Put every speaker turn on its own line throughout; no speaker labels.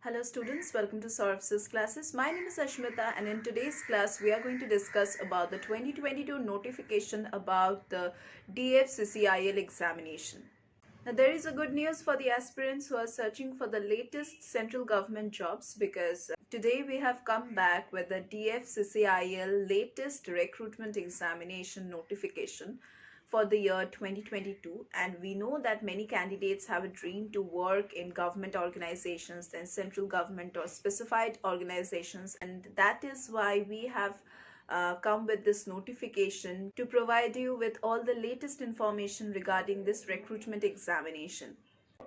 Hello students, welcome to Saurav's classes. My name is Ashmita and in today's class we are going to discuss about the 2022 notification about the DFCCIL examination. Now there is a good news for the aspirants who are searching for the latest central government jobs because today we have come back with the DFCCIL latest recruitment examination notification for the year 2022, and we know that many candidates have a dream to work in government organizations, then central government or specified organizations, and that is why we have come with this notification to provide you with all the latest information regarding this recruitment examination.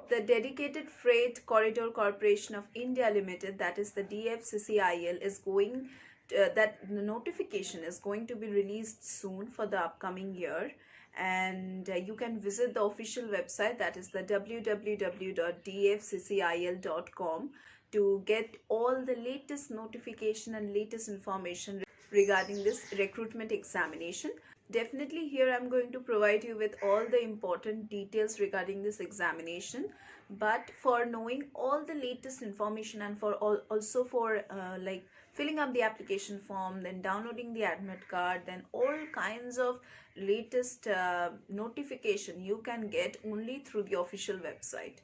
The Dedicated Freight Corridor Corporation of India Limited, that is the DFCCIL, is going that the notification is going to be released soon for the upcoming year, and you can visit the official website, that is the www.dfccil.com, to get all the latest notification and latest information regarding this recruitment examination. Definitely here I'm going to provide you with all the important details regarding this examination, but for knowing all the latest information and for also for like filling up the application form, then downloading the admit card, then all kinds of latest notification you can get only through the official website.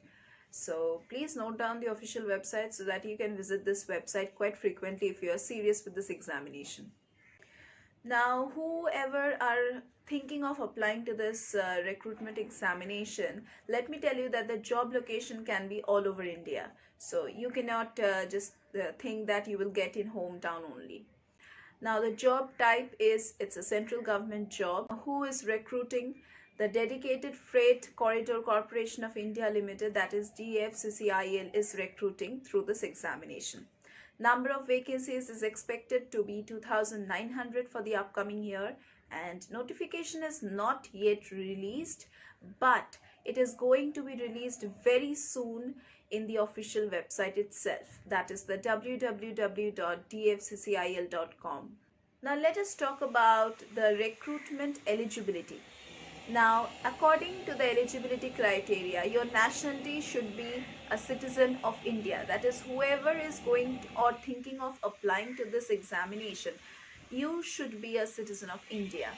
So please note down the official website so that you can visit this website quite frequently if you are serious with this examination. Now, whoever are thinking of applying to this recruitment examination, let me tell you that the job location can be all over India. So you cannot just think that you will get in hometown only. Now, the job type is, it's a central government job. Who is recruiting? The Dedicated Freight Corridor Corporation of India Limited, that is DFCCIL, is recruiting through this examination. Number of vacancies is expected to be 2,900 for the upcoming year, and notification is not yet released, but it is going to be released very soon in the official website itself, that is the www.dfccil.com. Now let us talk about the recruitment eligibility. Now, according to the eligibility criteria, your nationality should be a citizen of India. That is, whoever is going to, or thinking of applying to this examination, you should be a citizen of India.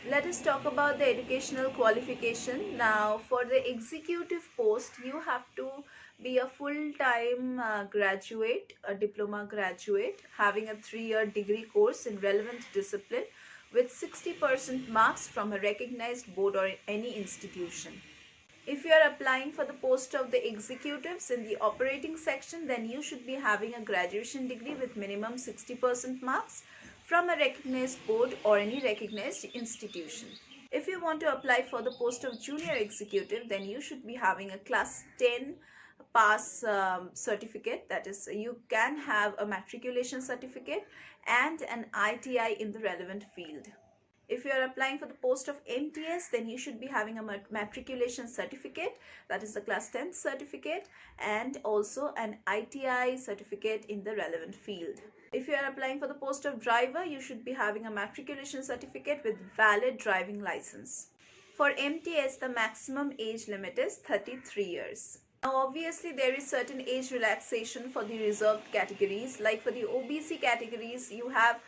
Let us talk about the educational qualification. Now, for the executive post, you have to be a full-time graduate, a diploma graduate, having a 3-year degree course in relevant discipline, with 60% marks from a recognized board or any institution. If you are applying for the post of the executives in the operating section, then you should be having a graduation degree with minimum 60% marks from a recognized board or any recognized institution. If you want to apply for the post of junior executive, then you should be having a class 10 pass certificate, that is, you can have a matriculation certificate and an ITI in the relevant field. If you are applying for the post of MTS, then you should be having a matriculation certificate, that is the class 10 certificate, and also an ITI certificate in the relevant field. If you are applying for the post of driver, you should be having a matriculation certificate with valid driving license. For MTS, the maximum age limit is 33 years. Now, obviously, there is certain age relaxation for the reserved categories. Like for the OBC categories, you have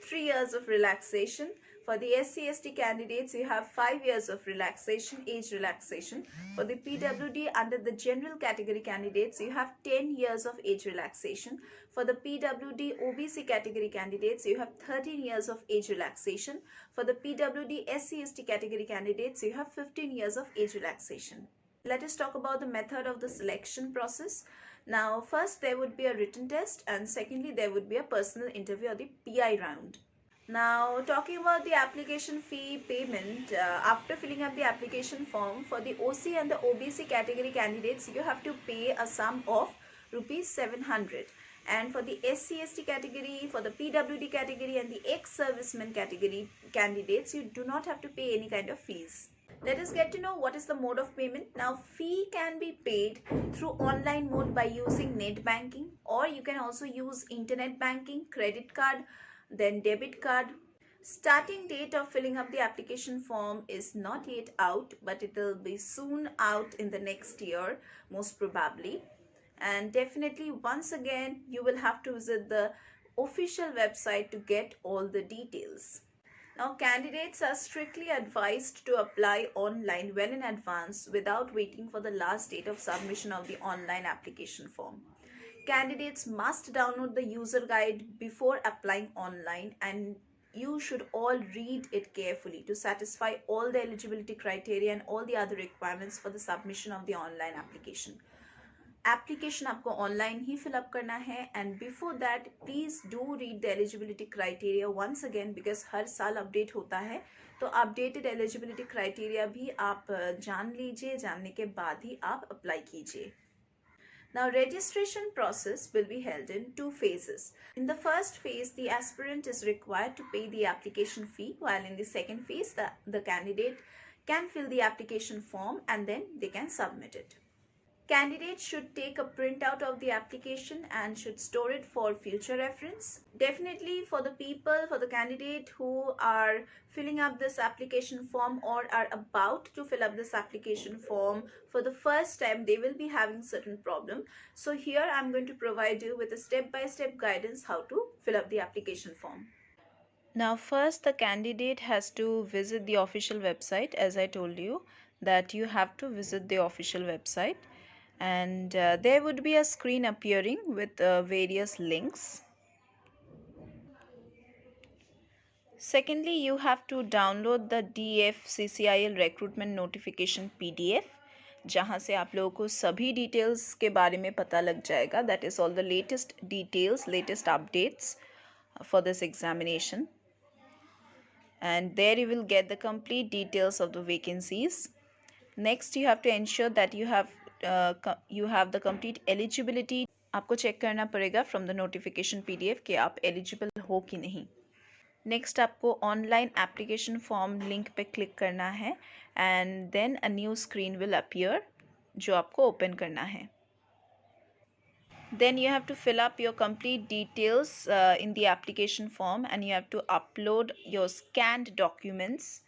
3 years of relaxation. For the SC/ST candidates, you have 5 years of relaxation, age relaxation. For the PWD under the general category candidates, you have 10 years of age relaxation. For the PWD OBC category candidates, you have 13 years of age relaxation. For the PWD SC/ST category candidates, you have 15 years of age relaxation. Let us talk about the method of the selection process. Now, first there would be a written test, and secondly there would be a personal interview or the PI round. Now, talking about the application fee payment, after filling up the application form for the OC and the OBC category candidates, you have to pay a sum of rupees 700. And for the SC/ST category, for the PWD category and the ex-serviceman category candidates, you do not have to pay any kind of fees. Let us get to know what is the mode of payment. Now, fee can be paid through online mode by using net banking, or you can also use internet banking, credit card, then debit card. Starting date of filling up the application form is not yet out, but it will be soon out in the next year, most probably. And definitely, once again, you will have to visit the official website to get all the details. Now, candidates are strictly advised to apply online well in advance without waiting for the last date of submission of the online application form. Candidates must download the user guide before applying online, and you should all read it carefully to satisfy all the eligibility criteria and all the other requirements for the submission of the online application. Application आपको online ही fill up करना है, and before that please do read the eligibility criteria once again, because हर साल update होता है, तो updated eligibility criteria भी आप जान लीजिए, जानने के बाद ही आप अप्लाई कीजिए. Now, registration process will be held in two phases. In the first phase, the aspirant is required to pay the application fee, while in the second phase, the candidate can fill the application form and then they can submit it. Candidates should take a printout of the application and should store it for future reference. Definitely for the people, for the candidate who are filling up this application form or are about to fill up this application form for the first time, they will be having certain problem. So here I'm going to provide you with a step-by-step guidance how to fill up the application form. Now first the candidate has to visit the official website. As I told you that you have to visit the official website, and there would be a screen appearing with various links. Secondly, you have to download the DFCCIL recruitment notification PDF, जहाँ से आप लोगों को सभी details के बारे में पता लग जाएगा. That is all the latest details, latest updates for this examination, and there you will get the complete details of the vacancies. Next, you have to ensure that you have the complete eligibility. आपको check करना पड़ेगा from the notification PDF कि आप eligible हो कि नहीं. Next, आपको online application form link पे click करना है, and then a new screen will appear जो आपको open करना है. Then you have to fill up your complete details in the application form, and you have to upload your scanned documents.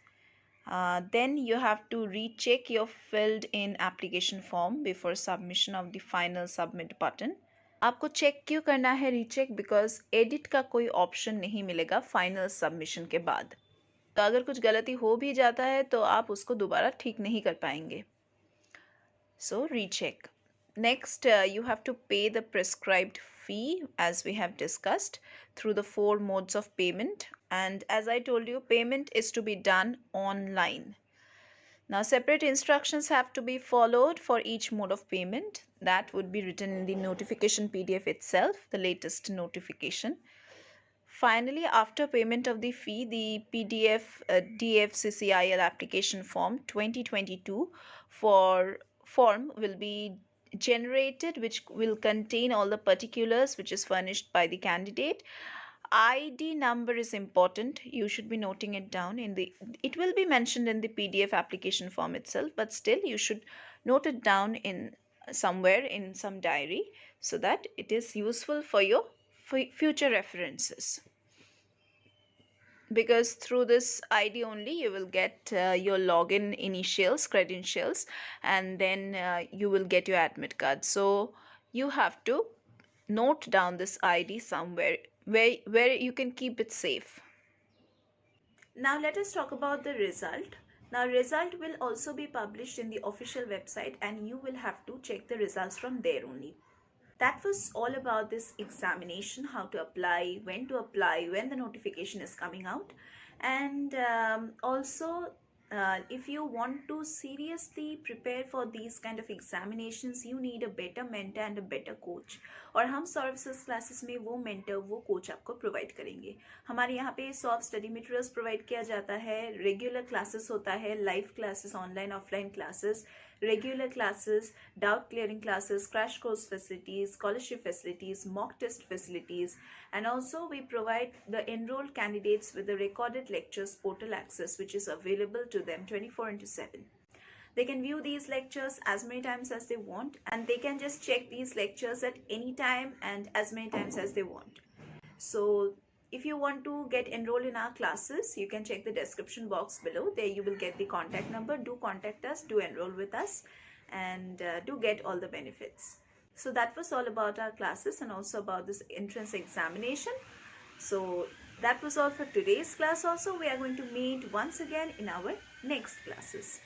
Then you have to recheck your filled in application form before submission of the final submit button. आपको check क्यों करना है recheck? Because edit का कोई option नहीं मिलेगा final submission के बाद. तो अगर कुछ गलती हो भी जाता है तो आप उसको दोबारा ठीक नहीं कर पाएंगे. सो recheck. Next, you have to pay the prescribed fee as we have discussed through the 4 modes of payment, and as I told you, payment is to be done online. Now, separate instructions have to be followed for each mode of payment. That would be written in the notification PDF itself, the latest notification. Finally, after payment of the fee, the PDF DFCCIL application form 2022 form will be generated, which will contain all the particulars which is furnished by the candidate. ID number is important. You should be noting it down it will be mentioned in the PDF application form itself, but still you should note it down in somewhere in some diary so that it is useful for your future references, because through this ID only you will get your login initials, credentials, and then you will get your admit card. So you have to note down this ID somewhere where you can keep it safe. Now let us talk about the result. Now result will also be published in the official website, and you will have to check the results from there only. That was all about this examination, how to apply, when the notification is coming out. And also if you want to seriously prepare for these kind of examinations, you need a better mentor and a better coach. और हम services classes में वो mentor, वो coach आपको provide करेंगे. हमारे यहाँ पे सॉफ्ट स्टडी मटेरियल्स प्रोवाइड किया जाता है, रेगुलर क्लासेस होता है, live classes, online offline classes, regular classes, doubt clearing classes, crash course facilities, scholarship facilities, mock test facilities, and also we provide the enrolled candidates with the recorded lectures portal access, which is available to them 24/7. They can view these lectures as many times as they want, and they can just check these lectures at any time and as many times as they want. So if you want to get enrolled in our classes, you can check the description box below. There you will get the contact number. Do contact us, do enroll with us, and do get all the benefits. So that was all about our classes and also about this entrance examination. So that was all for today's class also. We are going to meet once again in our next classes.